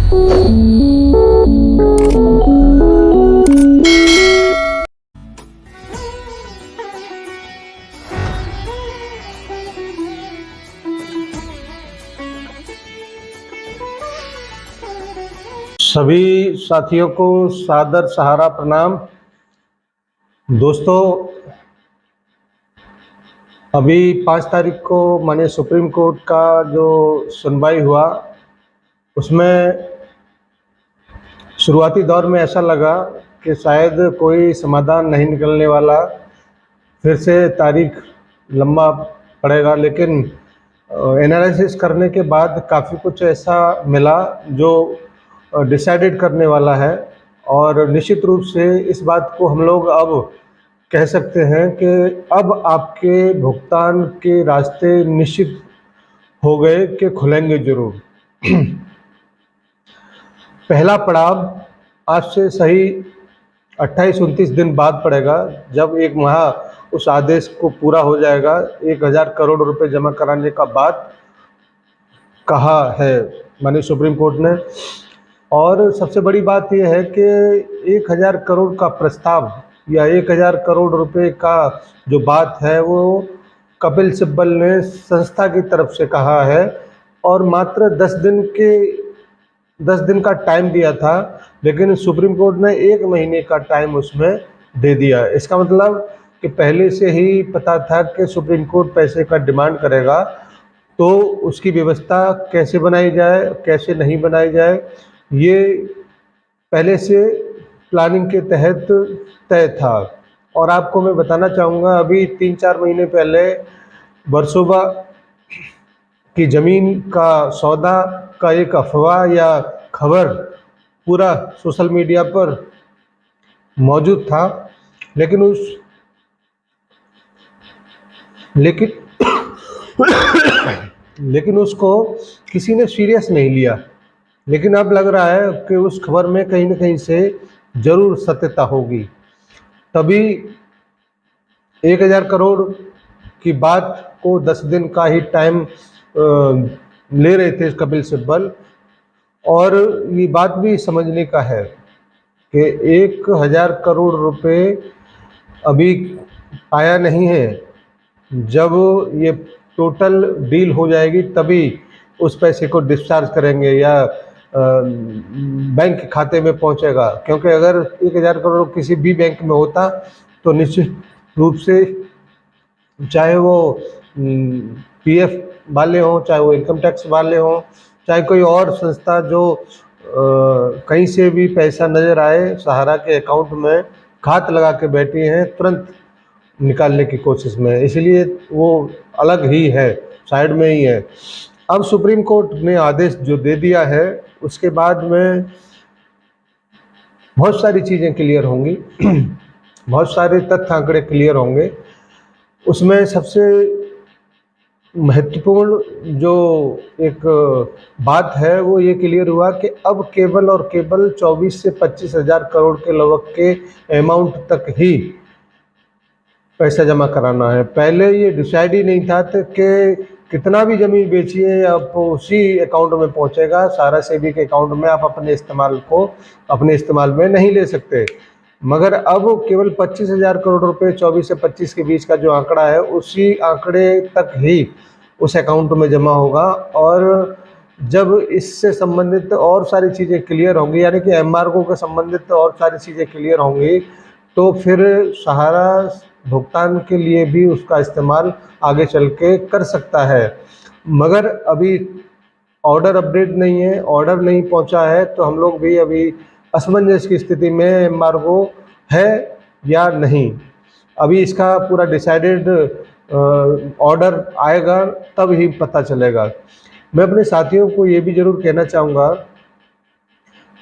सभी साथियों को सादर सहारा प्रणाम। दोस्तों, अभी 5 तारीख को माननीय सुप्रीम कोर्ट का जो सुनवाई हुआ, उसमें शुरुआती दौर में ऐसा लगा कि शायद कोई समाधान नहीं निकलने वाला, फिर से तारीख लंबा पड़ेगा। लेकिन एनालिसिस करने के बाद काफ़ी कुछ ऐसा मिला जो डिसाइडेड करने वाला है, और निश्चित रूप से इस बात को हम लोग अब कह सकते हैं कि अब आपके भुगतान के रास्ते निश्चित हो गए कि खुलेंगे ज़रूर। पहला पड़ाव आज से सही 28-29 दिन बाद पड़ेगा, जब 1 माह उस आदेश को पूरा हो जाएगा। 1000 करोड़ रुपए जमा कराने का बात कहा है माननीय सुप्रीम कोर्ट ने। और सबसे बड़ी बात यह है कि 1000 करोड़ का प्रस्ताव या 1000 करोड़ रुपए का जो बात है वो कपिल सिब्बल ने संस्था की तरफ से कहा है, और मात्र 10 दिन का टाइम दिया था, लेकिन सुप्रीम कोर्ट ने 1 महीने का टाइम उसमें दे दिया। इसका मतलब कि पहले से ही पता था कि सुप्रीम कोर्ट पैसे का डिमांड करेगा, तो उसकी व्यवस्था कैसे बनाई जाए, कैसे नहीं बनाई जाए, ये पहले से प्लानिंग के तहत तय था। और आपको मैं बताना चाहूँगा, अभी 3-4 महीने पहले वर्सोवा की ज़मीन का सौदा का एक अफवाह या खबर पूरा सोशल मीडिया पर मौजूद था, लेकिन लेकिन उसको किसी ने सीरियस नहीं लिया। लेकिन अब लग रहा है कि उस खबर में कहीं न कहीं से ज़रूर सत्यता होगी। तभी 1000 करोड़ की बात को 10 दिन का ही टाइम ले रहे थे कपिल सिब्बल। और ये बात भी समझने का है कि 1000 करोड़ रुपए अभी आया नहीं है। जब ये टोटल डील हो जाएगी तभी उस पैसे को डिस्चार्ज करेंगे या बैंक खाते में पहुंचेगा। क्योंकि अगर 1000 करोड़ किसी भी बैंक में होता तो निश्चित रूप से, चाहे वो पीएफ वाले हों, चाहे वो इनकम टैक्स वाले हों, चाहे कोई और संस्था जो कहीं से भी पैसा नज़र आए सहारा के अकाउंट में घात लगा के बैठी हैं, तुरंत निकालने की कोशिश में, इसलिए वो अलग ही है, साइड में ही है। अब सुप्रीम कोर्ट ने आदेश जो दे दिया है, उसके बाद में बहुत सारी चीज़ें क्लियर होंगी, बहुत सारे तथ्य आंकड़े क्लियर होंगे। उसमें सबसे महत्वपूर्ण जो एक बात है वो ये क्लियर हुआ कि अब केवल और केवल 24 से 25 हज़ार करोड़ के लगभग के अमाउंट तक ही पैसा जमा कराना है। पहले ये डिसाइड ही नहीं था कि कितना भी ज़मीन बेचिए आप उसी अकाउंट में पहुंचेगा, सारा सेबी के अकाउंट में आप अपने इस्तेमाल में नहीं ले सकते। मगर अब केवल 25,000 करोड़ रुपए 24 से 25 के बीच का जो आंकड़ा है, उसी आंकड़े तक ही उस अकाउंट में जमा होगा। और जब इससे संबंधित और सारी चीज़ें क्लियर होंगी, यानी कि एमआरओ के संबंधित और सारी चीज़ें क्लियर होंगी, तो फिर सहारा भुगतान के लिए भी उसका इस्तेमाल आगे चल के कर सकता है। मगर अभी ऑर्डर अपडेट नहीं है, ऑर्डर नहीं पहुंचा है, तो हम लोग भी अभी असमंजस की स्थिति में एम्बार्गो है या नहीं। अभी इसका पूरा डिसाइडेड ऑर्डर आएगा तब ही पता चलेगा। मैं अपने साथियों को ये भी ज़रूर कहना चाहूँगा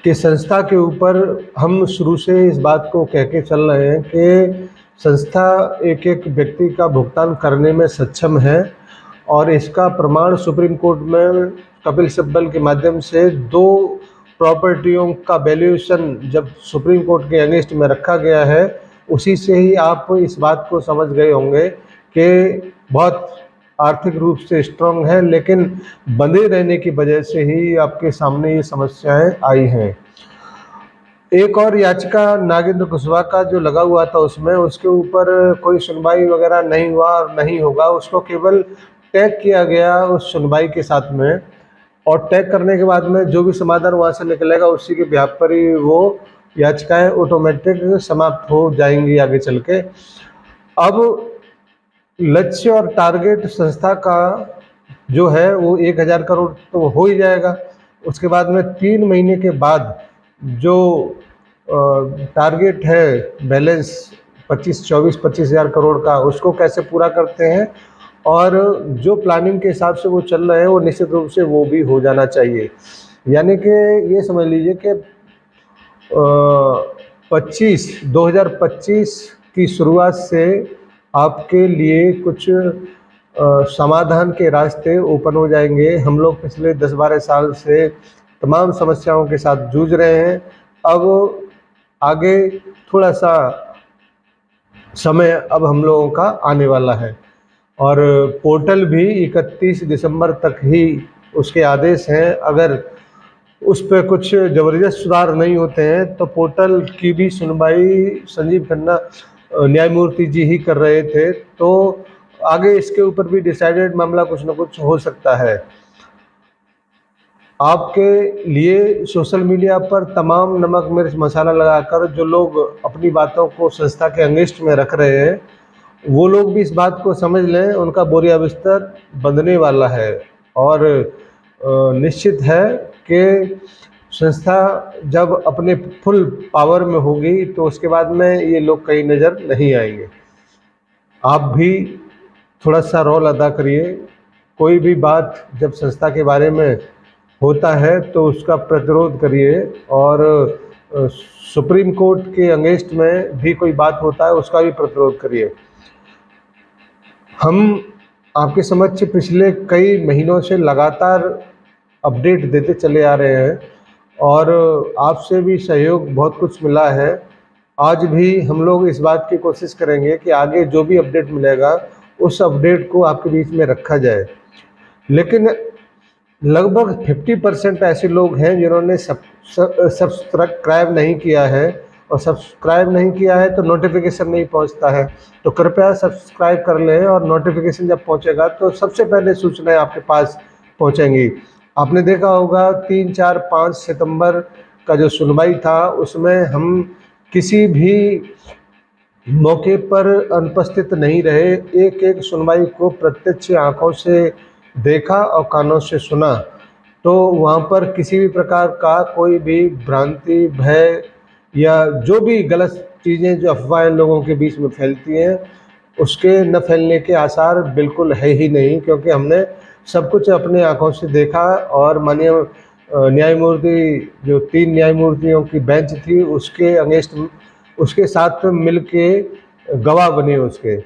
कि संस्था के ऊपर हम शुरू से इस बात को कह के चल रहे हैं कि संस्था एक एक व्यक्ति का भुगतान करने में सक्षम है, और इसका प्रमाण सुप्रीम कोर्ट में कपिल सिब्बल के माध्यम से 2 प्रॉपर्टियों का वैल्यूएशन जब सुप्रीम कोर्ट के अगेंस्ट में रखा गया है, उसी से ही आप इस बात को समझ गए होंगे कि बहुत आर्थिक रूप से स्ट्रांग है, लेकिन बंधे रहने की वजह से ही आपके सामने ये समस्याएं आई हैं। एक और याचिका नागेंद्र कुशवाहा का जो लगा हुआ था उसमें, उसके ऊपर कोई सुनवाई वगैरह नहीं हुआ और नहीं होगा। उसको केवल टैग किया गया उस सुनवाई के साथ में, और टैग करने के बाद में जो भी समाधान वहाँ से निकलेगा उसी के बिहाफ पर ही वो याचिकाएं ऑटोमेटिक समाप्त हो जाएंगी आगे चल के। अब लक्ष्य और टारगेट संस्था का जो है वो 1000 करोड़ तो हो ही जाएगा। उसके बाद में 3 महीने के बाद जो टारगेट है बैलेंस 25 करोड़ का, उसको कैसे पूरा करते हैं, और जो प्लानिंग के हिसाब से वो चल रहे हैं वो निश्चित रूप से वो भी हो जाना चाहिए। यानी कि ये समझ लीजिए कि 2025 की शुरुआत से आपके लिए कुछ समाधान के रास्ते ओपन हो जाएंगे। हम लोग पिछले 10-12 साल से तमाम समस्याओं के साथ जूझ रहे हैं। अब आगे थोड़ा सा समय अब हम लोगों का आने वाला है, और पोर्टल भी 31 दिसंबर तक ही उसके आदेश हैं। अगर उस पर कुछ ज़बरदस्त सुधार नहीं होते हैं तो पोर्टल की भी सुनवाई संजीव खन्ना न्यायमूर्ति जी ही कर रहे थे, तो आगे इसके ऊपर भी डिसाइडेड मामला कुछ ना कुछ हो सकता है। आपके लिए सोशल मीडिया पर तमाम नमक मिर्च मसाला लगाकर जो लोग अपनी बातों को संस्था के अगेंस्ट में रख रहे हैं, वो लोग भी इस बात को समझ लें, उनका बोरिया बिस्तर बंधने वाला है। और निश्चित है कि संस्था जब अपने फुल पावर में होगी तो उसके बाद में ये लोग कहीं नज़र नहीं आएंगे। आप भी थोड़ा सा रोल अदा करिए। कोई भी बात जब संस्था के बारे में होता है तो उसका प्रतिरोध करिए, और सुप्रीम कोर्ट के अगेंस्ट में भी कोई बात होता है उसका भी प्रतिरोध करिए। हम आपके समक्ष पिछले कई महीनों से लगातार अपडेट देते चले आ रहे हैं, और आपसे भी सहयोग बहुत कुछ मिला है। आज भी हम लोग इस बात की कोशिश करेंगे कि आगे जो भी अपडेट मिलेगा उस अपडेट को आपके बीच में रखा जाए। लेकिन लगभग 50% ऐसे लोग हैं जिन्होंने सब्सक्राइब नहीं किया है, और सब्सक्राइब नहीं किया है तो नोटिफिकेशन नहीं पहुंचता है। तो कृपया सब्सक्राइब कर लें, और नोटिफिकेशन जब पहुंचेगा तो सबसे पहले सूचनाएं आपके पास पहुंचेंगी। आपने देखा होगा 3, 4, 5 सितंबर का जो सुनवाई था उसमें हम किसी भी मौके पर अनुपस्थित नहीं रहे। एक एक सुनवाई को प्रत्यक्ष आंखों से देखा और कानों से सुना, तो वहाँ पर किसी भी प्रकार का कोई भी भ्रांति, भय या जो भी गलत चीज़ें जो अफवाहें लोगों के बीच में फैलती हैं उसके न फैलने के आसार बिल्कुल है ही नहीं, क्योंकि हमने सब कुछ अपने आंखों से देखा। और माननीय न्यायमूर्ति जो 3 न्यायमूर्तियों की बेंच थी उसके अगेंस्ट, उसके साथ मिल के गवाह बने उसके।